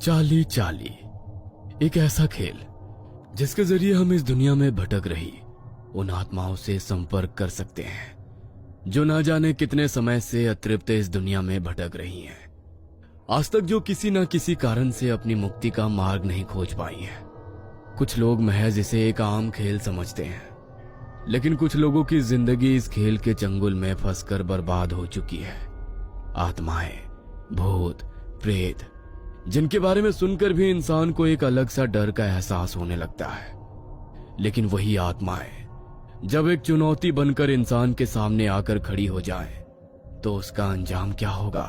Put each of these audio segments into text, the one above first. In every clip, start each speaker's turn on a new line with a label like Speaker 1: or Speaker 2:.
Speaker 1: चाली चाली, एक ऐसा खेल जिसके जरिए हम इस दुनिया में भटक रही उन आत्माओं से संपर्क कर सकते हैं जो ना जाने कितने समय से अतृप्त इस दुनिया में भटक रही हैं। आज तक जो किसी न किसी कारण से अपनी मुक्ति का मार्ग नहीं खोज पाई हैं। कुछ लोग महज इसे एक आम खेल समझते हैं, लेकिन कुछ लोगों की जिंदगी इस खेल के चंगुल में फंसकर बर्बाद हो चुकी है। आत्माएं, भूत, प्रेत, जिनके बारे में सुनकर भी इंसान को एक अलग सा डर का एहसास होने लगता है। लेकिन वही आत्माएं जब एक चुनौती बनकर इंसान के सामने आकर खड़ी हो जाए तो उसका अंजाम क्या होगा?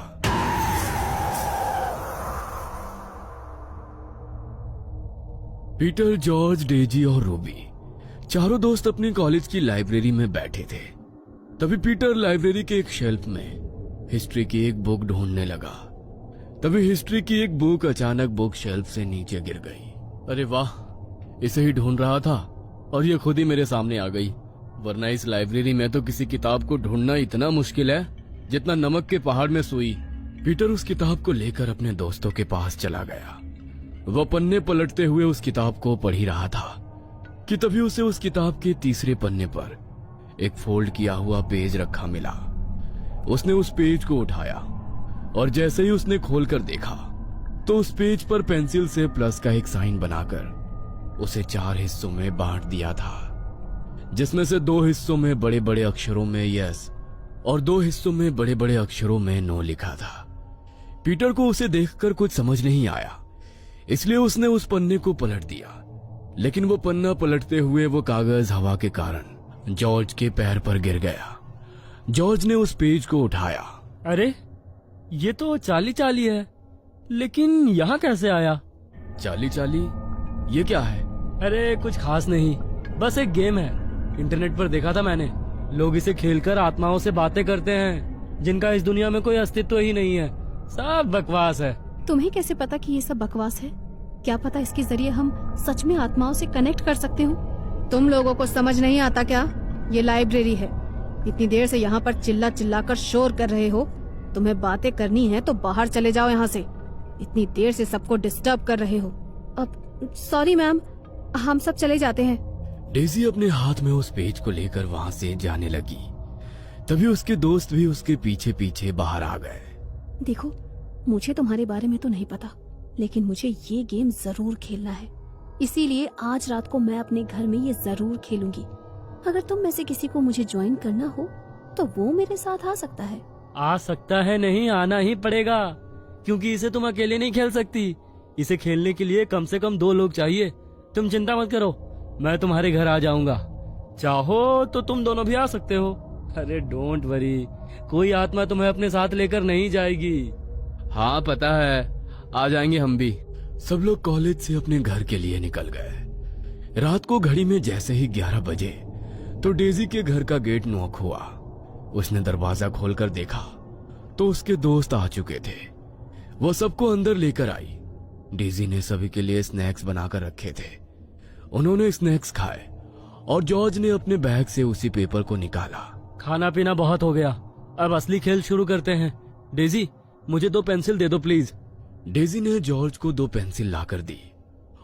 Speaker 1: पीटर, जॉर्ज, डेजी और रूबी चारों दोस्त अपनी कॉलेज की लाइब्रेरी में बैठे थे। तभी पीटर लाइब्रेरी के एक शेल्फ में हिस्ट्री की एक बुक ढूंढने लगा। तभी हिस्ट्री की एक बुक अचानक बुक शेल्फ से नीचे गिर गई। अरे वाह, इसे ही ढूंढ रहा था और ये खुद ही मेरे सामने आ गई। वरना इस लाइब्रेरी में तो किसी किताब को ढूंढना इतना मुश्किल है जितना नमक के पहाड़ में सुई। पीटर उस किताब को लेकर अपने दोस्तों के पास चला गया। वह पन्ने पलटते हुए उस किताब को पढ़ ही रहा था कि तभी उसे उस किताब के तीसरे पन्ने पर एक फोल्ड किया हुआ पेज रखा मिला। उसने उस पेज को उठाया और जैसे ही उसने खोलकर देखा तो उस पेज पर पेंसिल से प्लस का एक साइन बनाकर उसे 4 हिस्सों में बांट दिया था, जिसमें से 2 हिस्सों में बड़े बड़े अक्षरों में यस और 2 हिस्सों में बड़े बड़े अक्षरों में नो लिखा था। पीटर को उसे देखकर कुछ समझ नहीं आया, इसलिए उसने उस पन्ने को पलट दिया। लेकिन वो पन्ना पलटते हुए वो कागज हवा के कारण जॉर्ज के पैर पर गिर गया। जॉर्ज ने उस पेज को उठाया।
Speaker 2: अरे, ये तो चाली चाली है, लेकिन यहाँ कैसे आया?
Speaker 1: चाली चाली, ये क्या है?
Speaker 2: अरे कुछ खास नहीं, बस एक गेम है। इंटरनेट पर देखा था मैंने। लोग इसे खेलकर आत्माओं से बातें करते हैं जिनका इस दुनिया में कोई अस्तित्व ही नहीं है। सब बकवास है।
Speaker 3: तुम्हें कैसे पता कि ये सब बकवास है? क्या पता इसके जरिए हम सच में आत्माओं से कनेक्ट कर सकते हो। तुम लोगों को समझ नहीं आता क्या? ये लाइब्रेरी है। इतनी देर से यहाँ पर चिल्ला चिल्ला कर शोर कर रहे हो। तुम्हें बातें करनी है तो बाहर चले जाओ यहाँ से। इतनी देर से सबको डिस्टर्ब कर रहे हो। अब सॉरी मैम, हम सब चले जाते हैं।
Speaker 1: डेजी अपने हाथ में उस पेज को लेकर वहाँ से जाने लगी। तभी उसके दोस्त भी उसके पीछे पीछे बाहर आ गए।
Speaker 3: देखो, मुझे तुम्हारे बारे में तो नहीं पता, लेकिन मुझे ये गेम जरूर खेलना है। इसीलिए आज रात को मैं अपने घर में ये जरूर खेलूंगी। अगर तुम में से किसी को मुझे ज्वाइन करना हो तो वो मेरे साथ आ सकता है।
Speaker 2: आ सकता है नहीं, आना ही पड़ेगा, क्योंकि इसे तुम अकेले नहीं खेल सकती। इसे खेलने के लिए कम से कम 2 लोग चाहिए। तुम चिंता मत करो, मैं तुम्हारे घर आ जाऊंगा। चाहो तो तुम दोनों भी आ सकते हो। अरे डोंट वरी, कोई आत्मा तुम्हें अपने साथ लेकर नहीं जाएगी।
Speaker 1: हाँ पता है, आ जाएंगे हम भी। सब लोग कॉलेज से अपने घर के लिए निकल गए। रात को घड़ी में जैसे ही 11 बजे तो डेजी के घर का गेट नॉक हुआ। उसने दरवाजा खोलकर देखा तो उसके दोस्त आ चुके थे। वो सबको अंदर लेकर आई। डेजी ने सभी के लिए स्नैक्स बनाकर रखे थे। उन्होंने स्नैक्स खाए और जॉर्ज ने अपने बैग से उसी पेपर को निकाला।
Speaker 2: खाना पीना बहुत हो गया, अब असली खेल शुरू करते हैं। डेजी, मुझे 2 पेंसिल दे दो प्लीज।
Speaker 1: डेजी ने जॉर्ज को 2 पेंसिल लाकर दी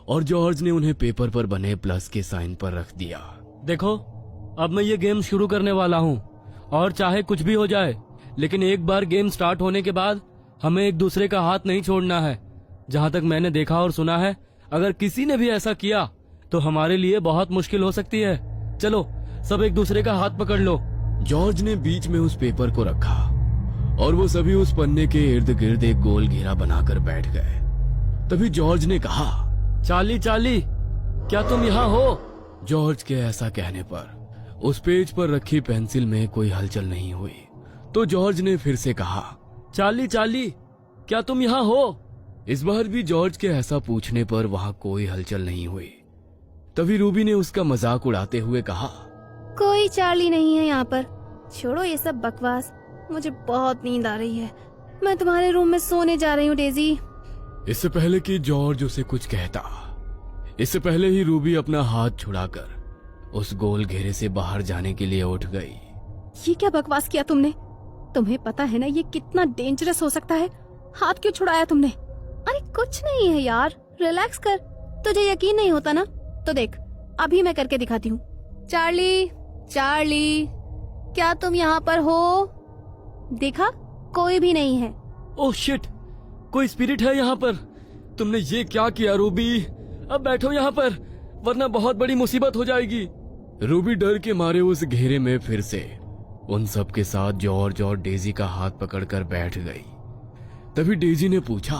Speaker 1: और जॉर्ज ने उन्हें पेपर पर बने प्लस के साइन पर रख दिया।
Speaker 2: देखो, अब मैं ये गेम शुरू करने वाला हूँ और चाहे कुछ भी हो जाए, लेकिन एक बार गेम स्टार्ट होने के बाद हमें एक दूसरे का हाथ नहीं छोड़ना है। जहाँ तक मैंने देखा और सुना है, अगर किसी ने भी ऐसा किया तो हमारे लिए बहुत मुश्किल हो सकती है। चलो सब एक दूसरे का हाथ पकड़ लो।
Speaker 1: जॉर्ज ने बीच में उस पेपर को रखा और वो सभी उस पन्ने के इर्द गिर्द एक गोल घेरा बनाकर बैठ गए। तभी जॉर्ज ने कहा,
Speaker 2: चाली चाली, क्या तुम यहाँ हो?
Speaker 1: जॉर्ज के ऐसा कहने पर उस पेज पर रखी पेंसिल में कोई हलचल नहीं हुई। तो जॉर्ज ने फिर से कहा,
Speaker 2: चाली चाली, क्या तुम यहाँ हो?
Speaker 1: इस बार भी जॉर्ज के ऐसा पूछने पर वहाँ कोई हलचल नहीं हुई। तभी रूबी ने उसका मजाक उड़ाते हुए कहा,
Speaker 3: कोई चार्ली नहीं है यहाँ पर। छोड़ो ये सब बकवास, मुझे बहुत नींद आ रही है। मैं तुम्हारे रूम में सोने जा रही हूँ डेजी।
Speaker 1: इससे पहले कि जॉर्ज उसे कुछ कहता, इससे पहले ही रूबी अपना हाथ छुड़ाकर उस गोल घेरे से बाहर जाने के लिए उठ गई।
Speaker 3: ये क्या बकवास किया तुमने? तुम्हें पता है ना ये कितना डेंजरस हो सकता है। हाथ क्यों छुड़ाया तुमने? अरे कुछ नहीं है यार, रिलैक्स कर। तुझे यकीन नहीं होता ना, तो देख अभी मैं करके दिखाती हूँ। चार्ली, चार्ली, क्या तुम यहाँ पर हो? देखा, कोई भी नहीं है।
Speaker 2: ओह शिट, कोई स्पिरिट है यहाँ पर। तुमने ये क्या किया रूबी? अब बैठो यहाँ पर, वरना बहुत बड़ी मुसीबत हो जाएगी।
Speaker 1: रूबी डर के मारे उस घेरे में फिर से उन सब के साथ जॉर्ज और डेजी का हाथ पकड़कर बैठ गई। तभी डेजी ने पूछा,